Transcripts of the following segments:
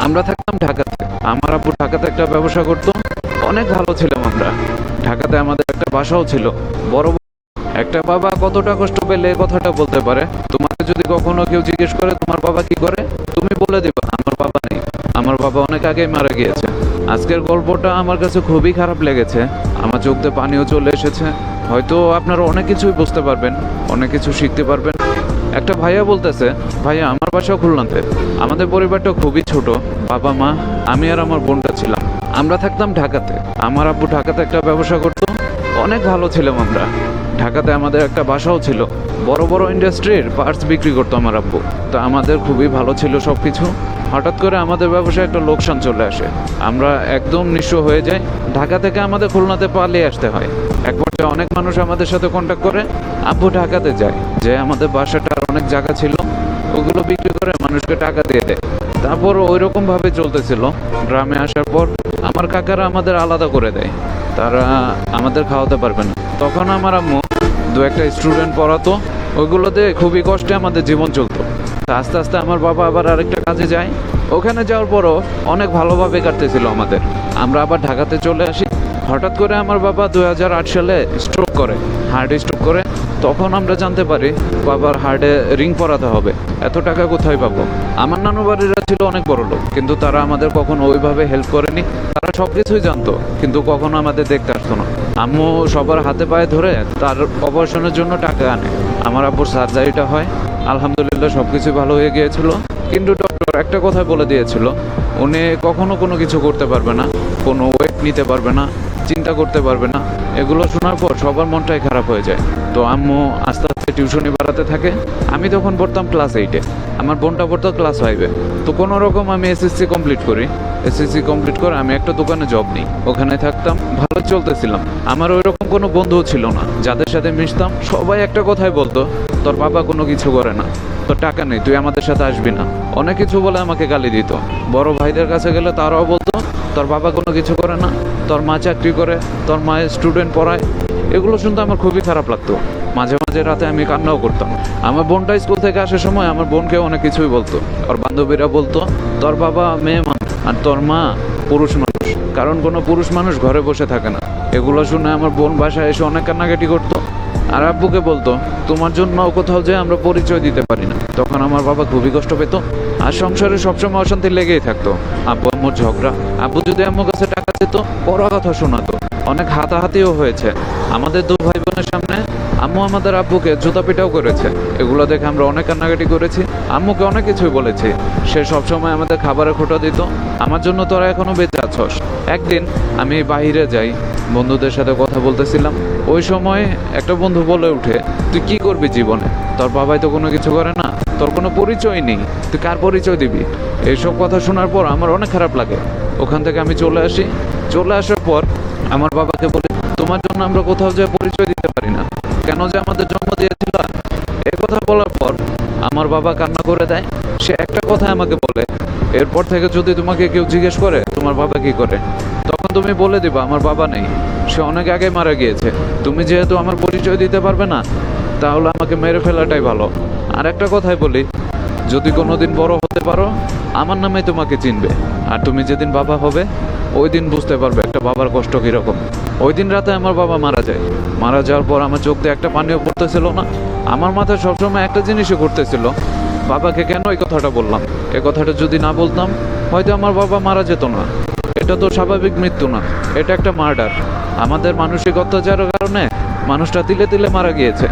আমরা থাকতাম ঢাকাতে। আমার আব্বু ঢাকাতে একটা ব্যবসা করতো। অনেক ভালো ছিলাম আমরা। ঢাকাতে আমাদের একটা বাসাও ছিল বড়। একটা বাবা কতটা কষ্ট পেলে এ কথাটা বলতে পারে। তোমাকে যদি কখনো কেউ জিজ্ঞেস করে তোমার বাবা কি করে, তুমি বলে দিবা আমার বাবা নেই, আমার বাবা অনেক আগেই মারা গিয়েছে। আজকের গল্পটা আমার কাছে খুবই খারাপ লেগেছে। আমার চোখ দিয়ে পানিও চলে এসেছে। হয়তো আপনারা অনেক কিছুই বুঝতে পারবেন, অনেক কিছু শিখতে পারবেন। একটা ভাইয়া বলতেছে, ভাইয়া আমার বাসাও খুলনাতে। আমাদের পরিবারটা খুবই ছোট, বাবা মা, আমি আর আমার বোনটা ছিলাম। আমরা থাকতাম ঢাকাতে। আমার আব্বু ঢাকাতে একটা ব্যবসা করতো। অনেক ভালো ছিলাম আমরা। ঢাকাতে আমাদের একটা বাসাও ছিল, বড় বড় ইন্ডাস্ট্রির পার্টস বিক্রি করতো আমার আব্বু। তো আমাদের খুবই ভালো ছিল সব কিছু। হঠাৎ করে আমাদের ব্যবসায় একটা লোকসান চলে আসে। আমরা একদম নিঃস্ব হয়ে যাই। ঢাকা থেকে আমাদের খুলনাতে পালিয়ে আসতে হয়। এক পর্যায়ে অনেক মানুষ আমাদের সাথে কন্ট্যাক্ট করে। আব্বু ঢাকাতে যায়, যে আমাদের বাসাটার অনেক জায়গা ছিল ওগুলো বিক্রি করে মানুষকে টাকা দিয়ে দেয়। তারপর ওই রকমভাবে চলতেছিল। গ্রামে আসার পর আমার কাকারা আমাদের আলাদা করে দেয়, তারা আমাদের খাওয়াতে পারবে না। তখন আমার আম্মু দু একটা স্টুডেন্ট পড়াতো, ওইগুলোতে খুবই কষ্টে আমাদের জীবন চলতো। আস্তে আস্তে আমার বাবা আবার আরেকটা কাজে যায়। ওখানে যাওয়ার পরও অনেক ভালোভাবে কাটতেছিল আমাদের। আমরা আবার ঢাকাতে চলে আসি। হঠাৎ করে আমার বাবা 2008 সালে স্ট্রোক করে, হার্ট স্ট্রোক করে। তখন আমরা জানতে পারি বাবার হার্টে রিং পরাতে হবে। এত টাকা কোথায় পাবো? আমার নানু বাড়িরা ছিল অনেক বড় লোক, কিন্তু তারা আমাদের কখনো ওইভাবে হেল্প করেনি। তারা সব কিছুই জানতো, কিন্তু কখনো আমাদের দেখতে আসতো না। আম্মু সবার হাতে পায়ে ধরে তার অপারেশনের জন্য টাকা আনে। আমার আব্বুর সার্জারিটা হয়, আলহামদুলিল্লাহ সব কিছুই ভালো হয়ে গিয়েছিল। কিন্তু ডক্টর একটা কথা বলে দিয়েছিল, উনি কখনো কোনো কিছু করতে পারবে না, কোনো ওয়েট নিতে পারবে না, চিন্তা করতে পারবে না। এগুলো শোনার পর সবার মনটাই খারাপ হয়ে যায়। তো আম্মু আস্তে আস্তে টিউশনি বাড়াতে থাকে। আমি তখন পড়তাম ক্লাস 8-এ, আমার বোনটা পড়তো ক্লাস 5-এ। তো কোনো রকম আমি এসএসসি কমপ্লিট করি। এসএসসি কমপ্লিট করে আমি একটা দোকানে জব নিই, ওখানে থাকতাম, ভালো চলতেছিলাম। আমার ওই রকম কোনো বন্ধুও ছিল না যাদের সাথে মিশতাম। সবাই একটা কথাই বলতো, তোর বাবা কোনো কিছু করে না, তোর টাকা নেই, তুই আমাদের সাথে আসবি না। অনেক কিছু বলে আমাকে গালি দিত। বড় ভাইদের কাছে গেলে তারাও বলতো, তোর বাবা কোনো কিছু করে না, তোর মা চাকরি করে, তোর মায়ের স্টুডেন্ট পড়ায়। এগুলো শুনতে আমার খুবই খারাপ লাগতো। মাঝে মাঝে রাতে আমি কান্নাও করতাম। আমার বোনটা স্কুল থেকে আসার সময় আমার বোনকে অনেক কিছুই বলতো। ওর বান্ধবীরা বলতো, তোর বাবা মেয়ে মানুষ আর তোর মা পুরুষ মানুষ, কারণ কোনো পুরুষ মানুষ ঘরে বসে থাকে না। এগুলো শুনে আমার বোন বাসায় এসে অনেক কান্নাকাটি করতো। আর আব্বুকে বলতো, তোমার জন্য কোথাও যে আমরা পরিচয় দিতে পারি না। তখন আমার বাবা খুবই কষ্ট পেত। আর সংসারে সবসময় অশান্তি লেগেই থাকতো। আব্বু আম্মুর ঝগড়া। আব্বু যদি আম্মুর কাছে টাকা দিত, পড়া কথা শোনাতো। অনেক হাতাহাতিও হয়েছে আমাদের দু ভাই বোনের সামনে। আম্মু আমাদের আব্বুকে জুতা পিটাও করেছে। এগুলো দেখে আমরা অনেক কান্নাকাটি করেছি। আম্মুকে অনেক কিছুই বলেছি। সে সবসময় আমাদের খাবারে খোঁটা দিত, আমার জন্য তোরা এখনো বেঁচে আছস। একদিন আমি বাইরে যাই, বন্ধুদের সাথে কথা বলতেছিলাম। ওই সময় একটা বন্ধু বলে উঠে, তুই কি করবি জীবনে? তোর বাবাই তো কোনো কিছু করে না, তোর কোনো পরিচয় নেই, তুই কার পরিচয় দিবি? এইসব কথা শোনার পর আমার অনেক খারাপ লাগে। ওখান থেকে আমি চলে আসি। চলে আসার পর আমার বাবাকে বলি, তোমার জন্য আমরা কোথাও যে পরিচয় দিতে পারি না, কেন যে আমাদের জন্ম দিয়েছিল? এই কথা বলার পর আমার বাবা কান্না করে দেয়। সে একটা কথা আমাকে বলে, এরপর থেকে যদি তোমাকে কেউ জিজ্ঞেস করে তোমার বাবা কি করে, তখন তুমি বলে দিবা আমার বাবা নেই, সে অনেক আগে মারা গিয়েছে। তুমি যেহেতু আমার পরিচয় দিতে পারবে না, তাহলে আমাকে মেরে ফেলাটাই ভালো। আর একটা কথাই বলি, যদি কোনোদিন বড় হতে পারো, আমার নামে তোমাকে চিনবে। আর তুমি যেদিন বাবা হবে, ওই দিন বুঝতে পারবে একটা বাবার কষ্ট কীরকম। ওই দিন রাতে আমার বাবা মারা যায়। মারা যাওয়ার পর আমার চোখ দিয়ে একটা পানিও পড়তেছিল না। আমার মাথায় সবসময় একটা জিনিসই ঘুরতেছিল, বাবাকে কেন এই কথাটা বললাম? এই কথাটা যদি না বলতাম, হয়তো আমার বাবা মারা যেত না। এটা তো স্বাভাবিক মৃত্যু না, এটা একটা মার্ডার। আমাদের মানসিক অত্যাচারের কারণে মানুষটা তিলে তিলে মারা গিয়েছে।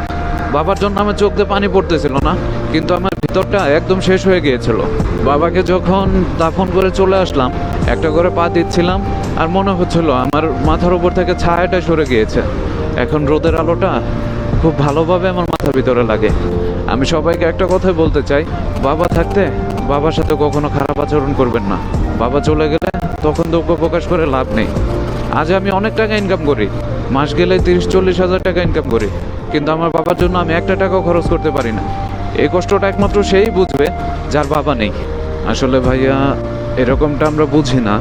বাবার জন্য আমার চোখ দিয়ে পানি পড়তেছিল না, কিন্তু আমার ভিতরটা একদম শেষ হয়ে গিয়েছিল। বাবাকে যখন দাফন করে চলে আসলাম, একটা করে পা দিচ্ছিলাম, আর মনে হচ্ছিল আমার মাথার উপর থেকে ছায়াটা সরে গিয়েছে। এখন রোদের আলোটা খুব ভালোভাবে আমার মাথার ভিতরে লাগে। আমি সবাইকে একটা কথাই বলতে চাই, বাবা থাকতে বাবার সাথে কখনো খারাপ আচরণ করবেন না। বাবা চলে গেলে তখন দুঃখ প্রকাশ করে লাভ নেই। আজ আমি অনেক টাকা ইনকাম করি, মাস গেলে 30-40 হাজার টাকা ইনকাম করি, কিন্তু আমার বাবার জন্য আমি একটা টাকাও খরচ করতে পারি না। এই কষ্টটা একমাত্র সেই বুঝবে যার বাবা নেই। আসলে ভাইয়া, এরকমটা আমরা বুঝি না।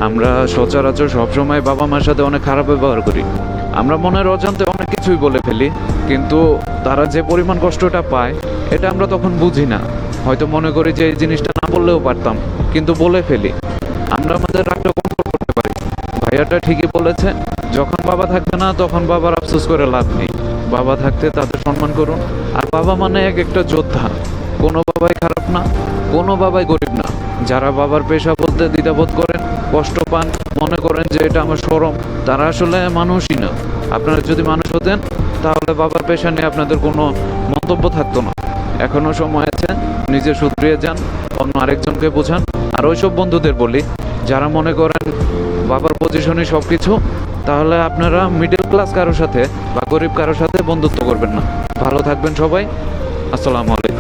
আমরা সচরাচর সবসময় বাবা মার সাথে অনেক খারাপ ব্যবহার করি। আমরা মনের অজান্তে অনেক কিছুই বলে ফেলি, কিন্তু তারা যে পরিমাণ কষ্টটা পায় এটা আমরা তখন বুঝি না। হয়তো মনে করি যে এই জিনিসটা না বললেও পারতাম, কিন্তু বলে ফেলি। আমরা আমাদের রাগটা কন্ট্রোল করতে পারি। ভাইয়াটা ঠিকই বলেছে, যখন বাবা থাকবে না তখন বাবার আফসোস করে লাভ নেই। বাবা থাকতে তাদের সম্মান করুন। আর বাবা মানে এক একটা যোদ্ধা। কোনো বাবাই খারাপ না, কোনো বাবাই গরিব না। যারা বাবার পেশা বলতে দ্বিধাবোধ করেন, কষ্ট পান, মনে করেন যে এটা আমার শরম, তারা আসলে মানুষই না। আপনারা যদি মানুষ হতেন তাহলে বাবার পেশা নিয়ে আপনাদের কোনো মন্তব্য থাকতো না। এখনও সময় আছে, নিজে শুধরিয়ে যান, অন্য আরেকজনকে বোঝান। আর ওইসব বন্ধুদের বলি যারা মনে করেন বাবার পজিশনে সব কিছু, তাহলে আপনারা মিডল ক্লাস কারোর সাথে বা গরিব কারোর সাথে বন্ধুত্ব করবেন না। ভালো থাকবেন সবাই। আসসালামু আলাইকুম।